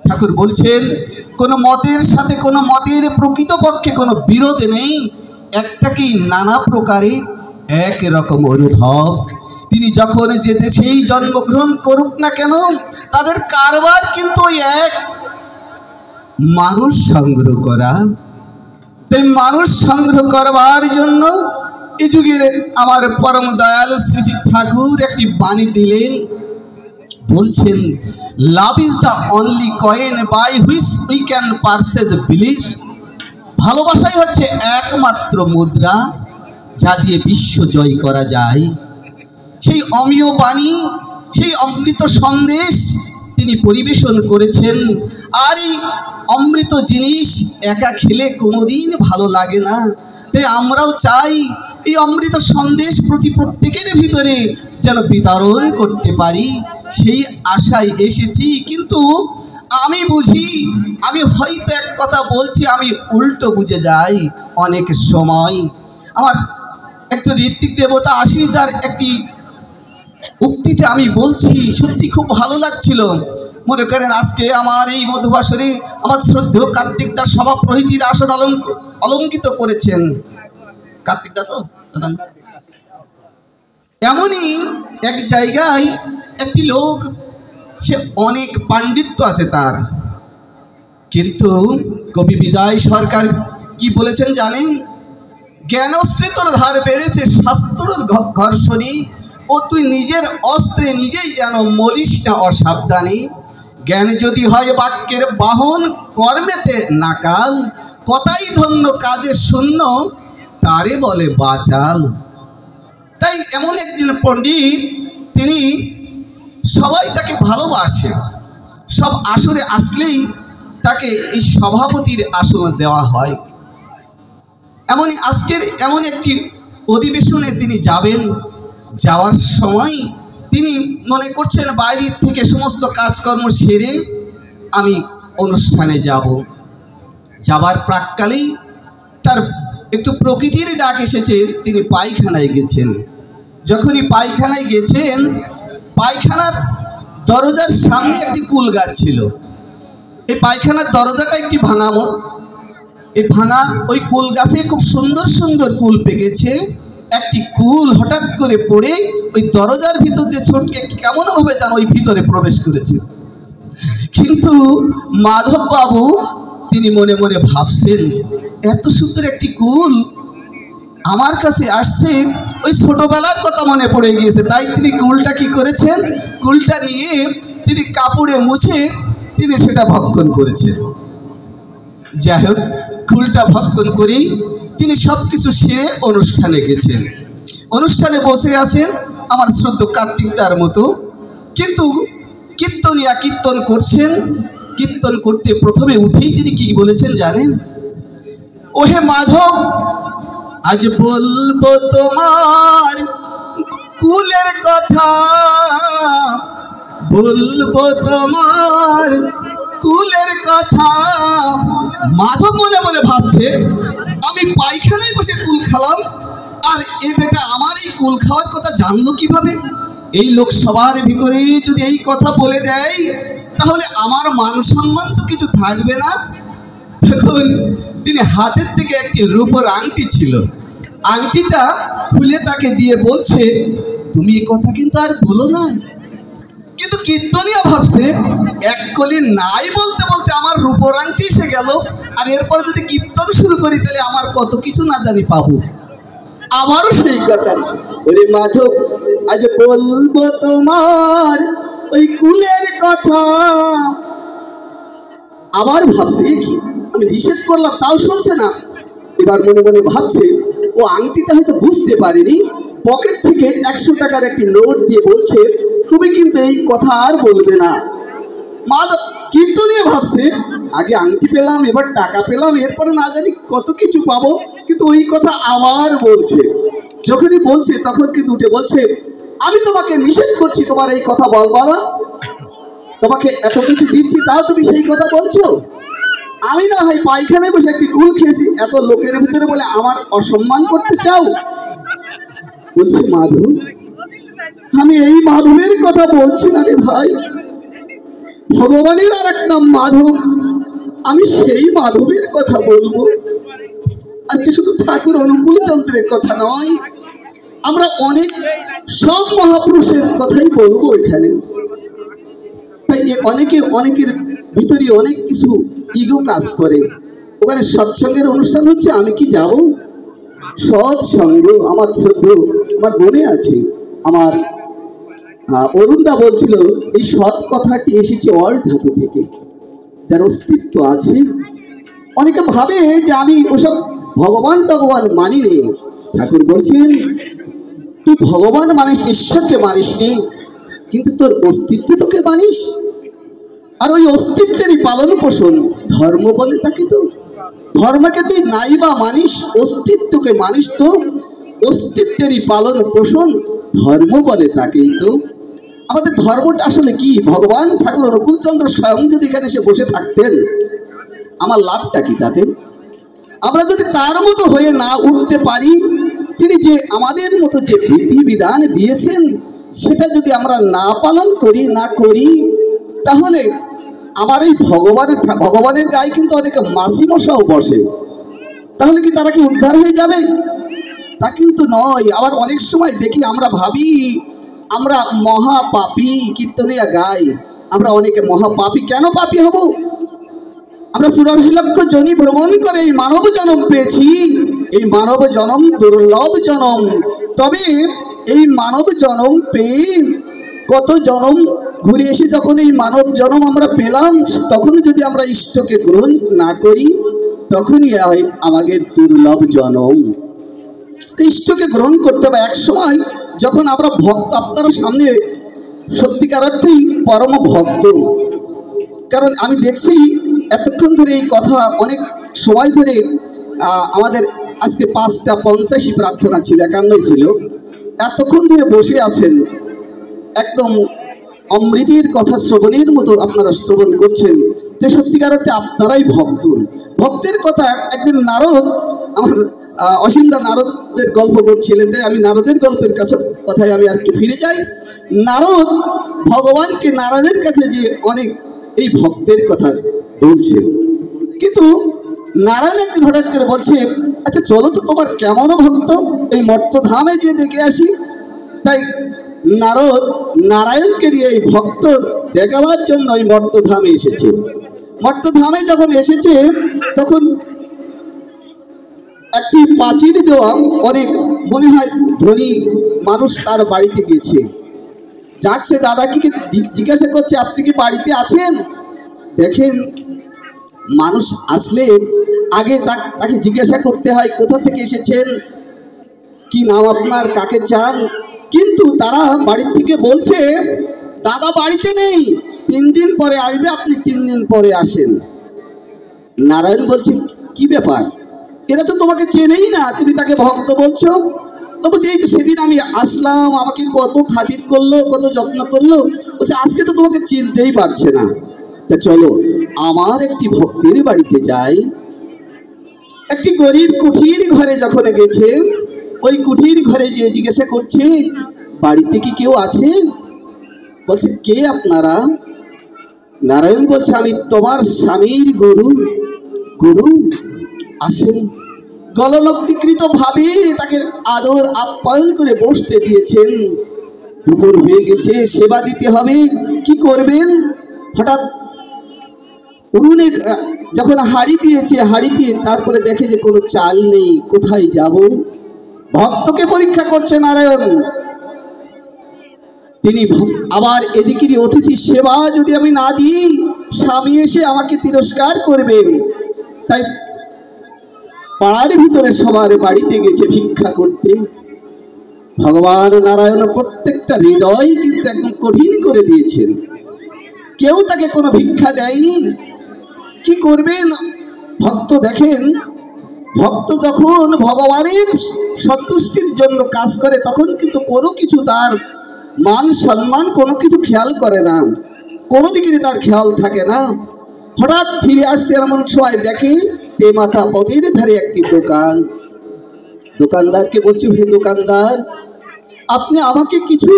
ঠাকুর বলছেন কোনো মতের সাথে কোনো মতের প্রকৃতপক্ষে কোনো বিরোধ নেই, একটাকেই নানা প্রকারে এক রকম অনুভব। তিনি যখন যে দেশেই জন্মগ্রহণ করুক না কেন, তাদের কারবার কিন্তু ওই এক, মানুষ সংগ্রহ করা। তাই মানুষ সংগ্রহ করবার জন্য এই যুগের আমার পরম দয়াল শ্রী শ্রী ঠাকুর একটি বাণী দিলেন। বলছেন, love is the only coin by which we can purchase believe. ভালোবাসাই হচ্ছে একমাত্র মুদ্রা যা দিয়ে বিশ্ব জয় করা যায়। সেই অমীয় বাণী, সেই অমৃত সন্দেশ তিনি পরিবেশন করেছেন। আর এই অমৃত জিনিস একা খেলে কোনোদিন ভালো লাগে না। তাই আমরাও চাই এই অমৃত সন্দেশ প্রত্যেকের ভিতরে যেন বিতরণ করতে পারি, সেই আশায় এসেছি। কিন্তু আমি বুঝি, আমি হয়তো এক কথা বলছি, আমি উল্টো বুঝে যাই অনেক সময়। আমার একটু ঋত্বিক দেবতা আশিসদার একটি উক্তিতে আমি বলছি, সত্যি খুব ভালো লাগছিল। মনে করেন আজকে আমার এই মধুবাসরে আমার শ্রদ্ধেয় কার্তিকদার সভাপ্রহিতির আসন অলঙ্কিত করেছেন। কার্তিকদা তো এমনই এক জায়গায় একটি লোক, সে অনেক পাণ্ডিত্য আছে তার, কিন্তু কবি বিজয় সরকার কি বলেছেন জানেন? জ্ঞানশ্রী তোর ধার বেড়েছে শাস্ত্রর ঘর্ষণী, ও তুই নিজের অস্ত্রে নিজেই যেন মরিস না অসাবধানী। জ্ঞান যদি হয় বাক্যের বাহন, কর্মেতে নাকাল, কথাই ধন্য কাজে শূন্য, তারে বলে বাচাল। তাই এমন একজন পণ্ডিত, তিনি সবাই তাকে ভালোবাসে। সব আসরে আসলেই তাকে এই সভাপতির আসন দেওয়া হয়। এমনই আজকের এমন একটি অধিবেশনে তিনি যাবেন। যাওয়ার সময় তিনি মনে করছেন বাইরের থেকে সমস্ত কাজকর্ম সেরে আমি অনুষ্ঠানে যাব। যাবার প্রাককালেই তার একটু প্রকৃতির ডাক এসেছে, তিনি পায়খানায় গেছেন। যখনই পায়খানায় গেছেন, পায়খানার দরজার সামনে একটি কুল গাছ ছিল। এই পায়খানার দরজাটা একটি ভাঙা, এই ভাঙা ওই কুল গাছে খুব সুন্দর সুন্দর কুল পেকেছে। একটি কুল হঠাৎ করে পড়ে ওই দরজার ভিতর দিয়ে ছোটকে কেমনভাবে যেন ওই ভিতরে প্রবেশ করেছে। কিন্তু মাধব বাবু তিনি মনে মনে ভাবছেন, এত সুন্দর একটি কুল আমার কাছে আসছে, ওই ছোটবেলার কথা মনে পড়ে গিয়েছে। তাই তিনি কুলটা কি করেছেন, কুলটা নিয়ে তিনি কাপড়ে মুছে তিনি সেটা ভক্ষণ করেছেন। যাই হোক, কুলটা ভক্ষণ করেই তিনি সব কিছু সেরে অনুষ্ঠানে গেছেন। অনুষ্ঠানে বসে আছেন আমার শ্রদ্ধেয় কার্তিকদার মতো, কিন্তু কীর্তনিয়া কীর্তন করছেন। কীর্তন করতে প্রথমে উঠেই তিনি কি বলেছেন জানেন? ওহে মাধব, আজ বলবো তোমার কুলের কথা, বলবো তোমার কুলের কথা। মাধব মনে মনে ভাবছে, আমি পায়খানায় বসে কুল খালাম, আর এ বেটা আমার এই কুল খাওয়ার কথা জানলো কিভাবে? এই লোক সবার ভিতরে যদি এই কথা বলে দেয়, তাহলে আমার মান সম্মান তো কিছু থাকবে না। তখন তিনি হাতের থেকে একটি রূপোর আংটি ছিল, আংটিটা খুলে তাকে দিয়ে বলছে, তুমি এই কথা কিন্তু আর বলো না। কিন্তু কীর্তনিয়া ভাবছে, এক কলি নাই বলতে বলতে আমার রূপোর আংটি এসে গেল, আর এরপর যদি কীর্তন শুরু করি তাহলে আমার কত কিছু না জানি পাবো। আমারও সেই কথা, ওরে মাধব আজ বলবো তোমার ওই কুলের কথা। আবার ভাবছে, কি আমি নিষেধ করলাম তাও শুনছে না। এবার মনে মনে ভাবছে, ও আংটিটা হয়তো বুঝতে পারেনি। পকেট থেকে 100 টাকার একটি নোট দিয়ে বলছে, তুমি কিন্তু এই কথা আর বলবে না। মাধব কীর্তনিয়া ভাবছে, আগে আংটি পেলাম, এবার টাকা পেলাম, এরপরে না জানি কত কিছু পাবো, কিন্তু ওই কথা আবার বলছে। যখনই বলছে তখন কিন্তু উঠে বলছে, আমি তোমাকে নিষেধ করছি তোমার এই কথা বলবা না। তোমাকে এত কিছু দিচ্ছি তাও তুমি সেই কথা বলছো। আমি না হয় পায়খানায় বসে একটি কুল খেয়েছি, এত লোকের ভিতরে বলে আমার অসম্মান করতে চাও? বলছে, মাধব আমি এই মাধবের কথা বলছি না রে ভাই, ভগবানের আর এক নাম মাধব। আমি সেই মাধবের কথা বলবো। আজকে শুধু ঠাকুর অনুকূল চন্দ্রের কথা নয়, আমরা অনেক সব মহাপুরুষের কথাই বলবো এখানে। তাই অনেকের ভিতরে অনেক কিছু ইগো কাজ করে। ওখানে সৎসঙ্গের অনুষ্ঠান হচ্ছে, আমি কি যাব? সৎসঙ্গ আমার শ্রদ্ধ আমার মনে আছে, আমার অরুণদা বলছিল এই সৎ কথাটি এসেছে অল ধাতু থেকে, যার অস্তিত্ব আছে। অনেকে ভাবে যে আমি ওসব ভগবান মানি নি। ঠাকুর বলছেন তুই ভগবান মানিস, ঈশ্বরকে মানিস নি, কিন্তু তোর অস্তিত্ব তোকে মানিস। আর ওই অস্তিত্বেরই পালন পোষণ ধর্ম বলে তাকে। তো ধর্মকে তুই নাই বা মানিস, অস্তিত্বকে মানিস, তো অস্তিত্বেরই পালন পোষণ ধর্ম বলে তাকেই। তো আমাদের ধর্মটা আসলে কি? ভগবান ঠাকুর অনুকূলচন্দ্র স্বয়ং যদি এখানে এসে বসে থাকতেন, আমার লাভটা কি তাতে? আমরা যদি তার মতো হয়ে না উঠতে পারি, তিনি যে আমাদের মতো যে বিধিবিধান দিয়েছেন সেটা যদি আমরা না পালন করি, না করি, তাহলে আমার এই ভগবানের গায়ে কিন্তু অনেকে মাসি মশাও বসে। তাহলে কি তারা কি উদ্ধার হয়ে যাবে? তা কিন্তু নয়। আবার অনেক সময় দেখি, আমরা ভাবি আমরা মহাপাপী, কীর্তনিয়া গাই আমরা অনেকে মহাপাপী। কেন পাপী হব? আমরা 84 লক্ষ জনি ভ্রমণ করে এই মানব জন্ম পেয়েছি। এই মানব জন্ম দুর্লভ জন্ম। তবে এই মানব জন্ম পেয়ে কত জন্ম ঘুরে এসে যখন এই মানব জন্ম আমরা পেলাম, তখন যদি আমরা ইষ্টকে গ্রহণ না করি, তখনই হয় আমাদের দুর্লভ জন্ম। ইষ্টকে গ্রহণ করতে হবে। এক সময় যখন আমরা ভক্ত, আপনার সামনে সত্যিকার অর্থেই পরম ভক্ত। কারণ আমি দেখছি এতক্ষণ ধরে এই কথা অনেক সময় ধরে আমাদের আজকে 5:85 প্রার্থনা ছিল, 51 ছিল, এতক্ষণ ধরে বসে আছেন, একদম অমৃতের কথা শ্রবণের মতো আপনারা শ্রবণ করছেন। যে সত্যিকার অর্থে আপনারাই ভক্ত। ভক্তের কথা একদিন নারদ, আমার অসীমদা নারদের গল্প করছিলেন, তাই আমি নারদের গল্পের কাছে কথায় আমি আর একটু ফিরে যাই। নারদ ভগবানকে নারায়ণের কাছে যে অনেক এই ভক্তের কথা বলছে, কিন্তু নারায়ণ একদিন হঠাৎ করে বলছে, আচ্ছা চলো তো তোমার কেমন ভক্ত, এই মর্তধামে যে দেখে আসি। তাই নারদ নারায়ণকে নিয়ে এই ভক্ত দেখাবার জন্য ওই মর্তধামে এসেছে। মর্তধামে যখন এসেছে, তখন একটি প্রাচীর দেওয়া অনেক মনে হয় ধনী মানুষ তার বাড়িতে গেছে। যাচ্ছে দাদাকে জিজ্ঞাসা করছে, আপনি কি বাড়িতে আছেন? দেখেন, মানুষ আসলে আগে তাকে জিজ্ঞাসা করতে হয় কোথা থেকে এসেছেন, কি নাম আপনার, কাকে চান। কিন্তু তারা বাড়ির থেকে বলছে দাদা বাড়িতে নেই, 3 দিন পরে আসবে, আপনি 3 দিন পরে আসেন। নারায়ণ বলছে কি ব্যাপার, এরা তো তোমাকে চেনেই না, তুমি তাকে ভক্ত বলছো। তো বলছে এই তো সেদিন আমি আসলাম, আমাকে কত খাতির করলো, কত যত্ন করলো। বলছে আজকে তো তোমাকে চিনতেই পারছে না। তা চলো আমার একটি ভক্তের বাড়িতে যাই। একটি গরিব কুঠির ঘরে যখন গেছে, ওই কুঠির ঘরে যে জিজ্ঞাসা করছে বাড়িতে কি কেউ আছে? বলছে কে আপনারা? নারায়ণ বলছে আমি তোমার স্বামীর গুরু। গুরু আসেন। গললগ্নিকৃত ভাবে তাকে আদর আপ্যায়ন করে বসতে দিয়েছেন। দুপুর হয়ে গেছে, সেবা দিতে হবে, কি করবেন? হঠাৎ উনুনে যখন হাঁড়ি দিয়েছে, হাঁড়ি দিয়ে তারপরে দেখে যে কোনো চাল নেই, কোথায় যাব? ভক্তকে পরীক্ষা করছে নারায়ণ। তিনি আবার এদিকেরই অতিথি সেবা যদি আমি না দিই, স্বামী এসে আমাকে তিরস্কার করবে। তাই পাড়ার ভিতরে সবার বাড়িতে গেছে ভিক্ষা করতে। ভগবান নারায়ণ প্রত্যেকটা হৃদয় কিন্তু একদম কঠিন করে দিয়েছেন। কেউ তাকে কোনো ভিক্ষা দেয়নি। কি করবেন ভক্ত? দেখেন, ভক্ত যখন ভগবানের সন্তুষ্টির জন্য কাজ করে, তখন কিন্তু কোনো কিছু তার মান সম্মান কোনো কিছু খেয়াল করে না, কোনো দিকে তার খেয়াল থাকে না। হঠাৎ ফিরে আসছে এমন সময় দেখে তে মাথা পথের ধারে একটি দোকান। দোকানদারকে বলছি, হে দোকানদার, আপনি আমাকে কিছু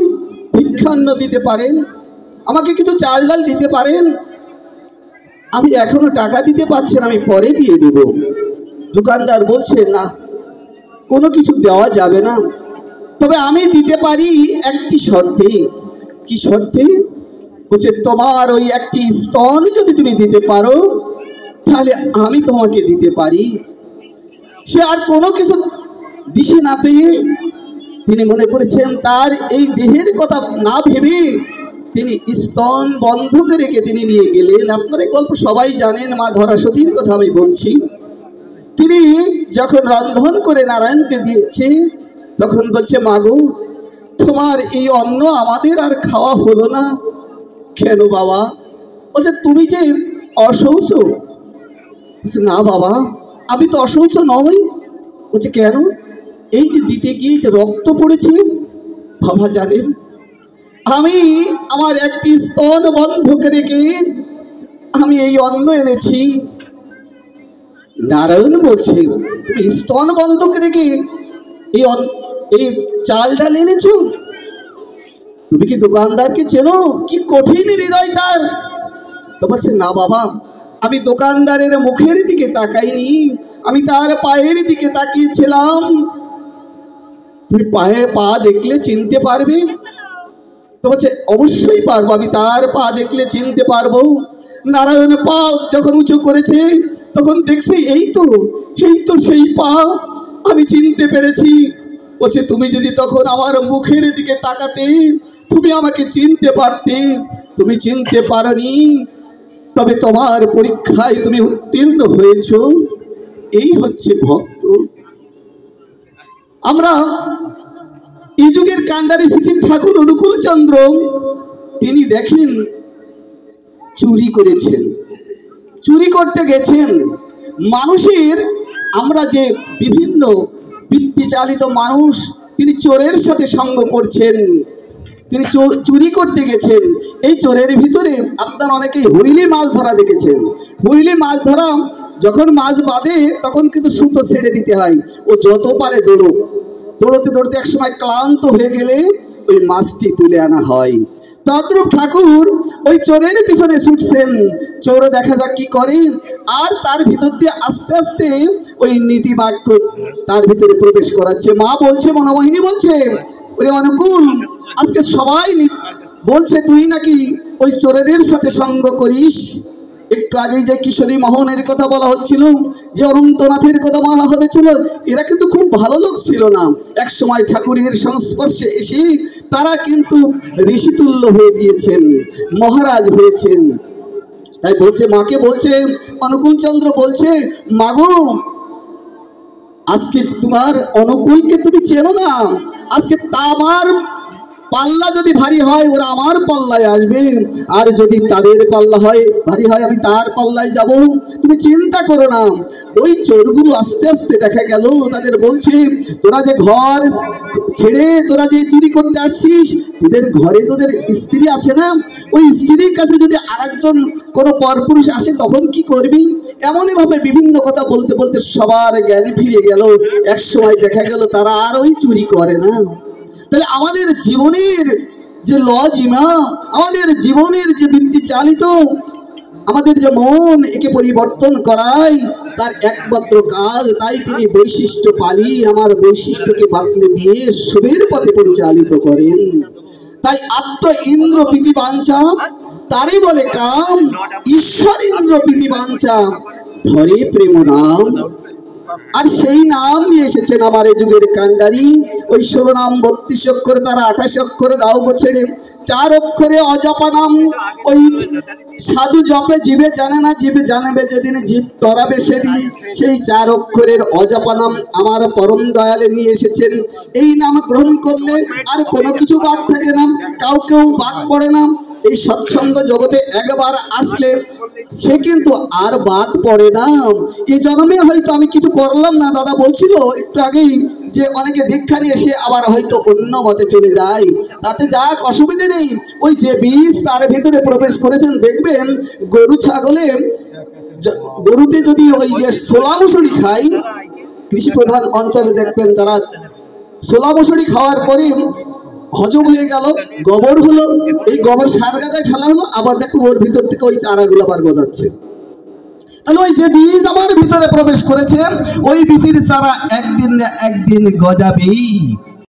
ভিক্ষান্ন দিতে পারেন? আমাকে কিছু চাল ডাল দিতে পারেন? আমি এখনো টাকা দিতে পারছি না, আমি পরে দিয়ে দেব। দোকানদার বলছে, না, কোনো কিছু দেওয়া যাবে না, তবে আমি দিতে পারি একটি শর্তে। কি শর্তে? বলছে, তোমার ওই একটি স্তন যদি তুমি দিতে পারো তাহলে আমি তোমাকে দিতে পারি। সে আর কোনো কিছু দিশে না পেয়ে তিনি মনে করেছেন তার এই দেহের কথা না ভেবে তিনি স্তন বন্ধকে রেখে তিনি নিয়ে গেলেন। আপনারা এই গল্প সবাই জানেন, মা ধরা সতীর কথা আমি বলছি। তিনি যখন রন্ধন করে নারায়ণকে দিয়েছে তখন বলছে, মাগো, তোমার এই অন্ন আমাদের আর খাওয়া হলো না কেন বাবা? বলছে, তুমি যে অশৌচ। বলছে, না বাবা, আমি তো অশৌচ নই। বলছে, কেন? এই যে দিতে গিয়ে যে রক্ত পড়েছে বাবা জানেন, আমি আমার একটি স্তন বন্ধকে রেখে আমি এই অন্ন এনেছি। নারায়ণ বলছে, তুমি স্তন বন্ধকে রেখে এই চাল ডাল এনেছ? তুমি কি দোকানদারকে চেনো? কি কঠিন হৃদয় তার। তো বলছে, না বাবা, আমি দোকানদারের মুখের দিকে তাকাইনি, আমি তার পায়ের দিকে তাকিয়েছিলাম। তুমি পায়ে পা দেখলে চিনতে পারবে? তো বলছে, অবশ্যই পারবো, আমি তার পা দেখলে চিনতে পারবো। নারায়ণ পা যখন উঁচু করেছে তখন দেখছি এই তো সেই পা, আমি চিনতে পেরেছি। বলছে, তুমি যদি তখন আমার মুখের দিকে তাকাতে তুমি আমাকে চিনতে পারতে, তুমি চিনতে পারোনি, তবে তোমার পরীক্ষায় তুমি উত্তীর্ণ হয়েছ। এই হচ্ছে ভক্ত। আমরা এই যুগের কান্ডারি শ্রী ঠাকুর অনুকূল চন্দ্র তিনি দেখেন চুরি করেছেন, চুরি করতে গেছেন। মানুষের আমরা যে বিভিন্ন বৃত্তি চালিত মানুষ, তিনি চোরের সাথে সঙ্গ করছেন, তিনি চুরি করতে গেছেন। এই চোরের ভিতরে আপনার অনেকেই হুইলি মাছ ধরা দেখেছেন। হুইলি মাছ ধরা, যখন মাছ বাঁধে তখন কিন্তু সুতো ছেড়ে দিতে হয়, ও যত পারে দৌড়ুক, দৌড়তে দৌড়তে এক সময় ক্লান্ত হয়ে গেলে ওই মাছটি তুলে আনা হয়। তদ্রূপ ঠাকুর ওই চোরের পিছনে ছুটছেন। চোর দেখা যাক কি করে, আর তার ভিতর দিয়ে আস্তে আস্তে ওই নীতি বাক্য তার ভিতরে প্রবেশ করাচ্ছে। মা বলছে, মনোমোহিনী বলছে, ওরে অনুকূল, আজকে সবাই বলছে তুই নাকি ওই চোরেদের সাথে সঙ্গ করিস। একটু আগেই যে কিশোরী মোহনের কথা বলা হচ্ছিল, যে অনন্তনাথের কথা বলা হয়েছিল, এরা কিন্তু খুব ভালো লোক ছিল না। এক সময় ঠাকুরের সংস্পর্শে এসে তারা কিন্তু ঋষিতুল্য হয়ে গিয়েছেন, মহারাজ হয়েছেন। তাই বলছে, মাকে বলছে, অনুকূল চন্দ্র বলছে, মাগো, আজকে তোমার অনুকূলকে তুমি চেনো না। আজকে তামার পাল্লা যদি ভারী হয় ওরা আমার পাল্লায় আসবে, আর যদি তাদের পাল্লা হয় ভারী হয় আমি তার পাল্লায় যাব। তুমি চিন্তা করো না। ওই চোরগুলো আস্তে আস্তে দেখা গেল তাদের বলছে, তোরা যে ঘর ছেড়ে তোরা যে চুরি করতে আসছিস, তোদের ঘরে তোদের স্ত্রী আছে না? ওই স্ত্রীর কাছে যদি আরেকজন কোনো পরপুরুষ আসে তখন কি করবি? এমনই ভাবে বিভিন্ন কথা বলতে বলতে সবার জ্ঞান ফিরে গেল। এক সময় দেখা গেল তারা আর ওই চুরি করে না। তাহলে আমাদের জীবনের যে লজিমা, আমাদের জীবনের যে বৃত্তি চালিত আমাদের যে মন, একে পরিবর্তন করাই তার একমাত্র কাজ। তাই তিনি বৈশিষ্ট্য পালি আমার বৈশিষ্ট্যকে বাতলে দিয়ে শুভের পথে পরিচালিত করেন। তাই আত্ম ইন্দ্র প্রীতি বাঞ্ছা তারই বলে কাম, ঈশ্বর ইন্দ্র প্রীতি বাঞ্ছা ধরে প্রেম নাম। আর সেই নাম নিয়ে এসেছেন আমার এই যুগের কান্ডারি। ওই 16 নাম 32 অক্ষরে, তারা 28 অক্ষরে দাও গো ছেড়ে 4 অক্ষরে অজপা নাম। ওই সাধু জপে জীবে জানে না, জীবে জানবে যেদিন জীব তরাবে সেদিন। সেই 4 অক্ষরের অজপা নাম আমার পরম দয়ালে নিয়ে এসেছেন। এই নাম গ্রহণ করলে আর কোনো কিছু বাদ থাকে না, কাউকেও বাদ পড়ে না। এই সৎসঙ্গ জগতে একবার আসলে সে কিন্তু আর বাদ পড়ে না। এই জন্মে হয়তো আমি কিছু করলাম না, দাদা বলছিল একটু আগেই যে অনেকে দীক্ষা নিয়ে এসে আবার হয়তো অন্য মতে চলে যায়, তাতে যাক অসুবিধে নেই। ওই যে বীজ তার ভিতরে প্রবেশ করেছেন, দেখবেন গরু ছাগলে গরুতে যদি ওই যে ছোলা মুসুরি খায়, কৃষি প্রধান অঞ্চলে দেখবেন তারা ছোলা মুসুরি খাওয়ার পরে হজম হয়ে গেল, গোবর হলো, এই গোবর সার গাদায় ফেলা হলো, আবার দেখো ওর ভিতর থেকে ওই চারাগুলো আবার গজাচ্ছে। তাহলে ওই যে বীজ আমার ভিতরে প্রবেশ করেছে, ওই বীজের চারা একদিন না একদিন গজাবেই।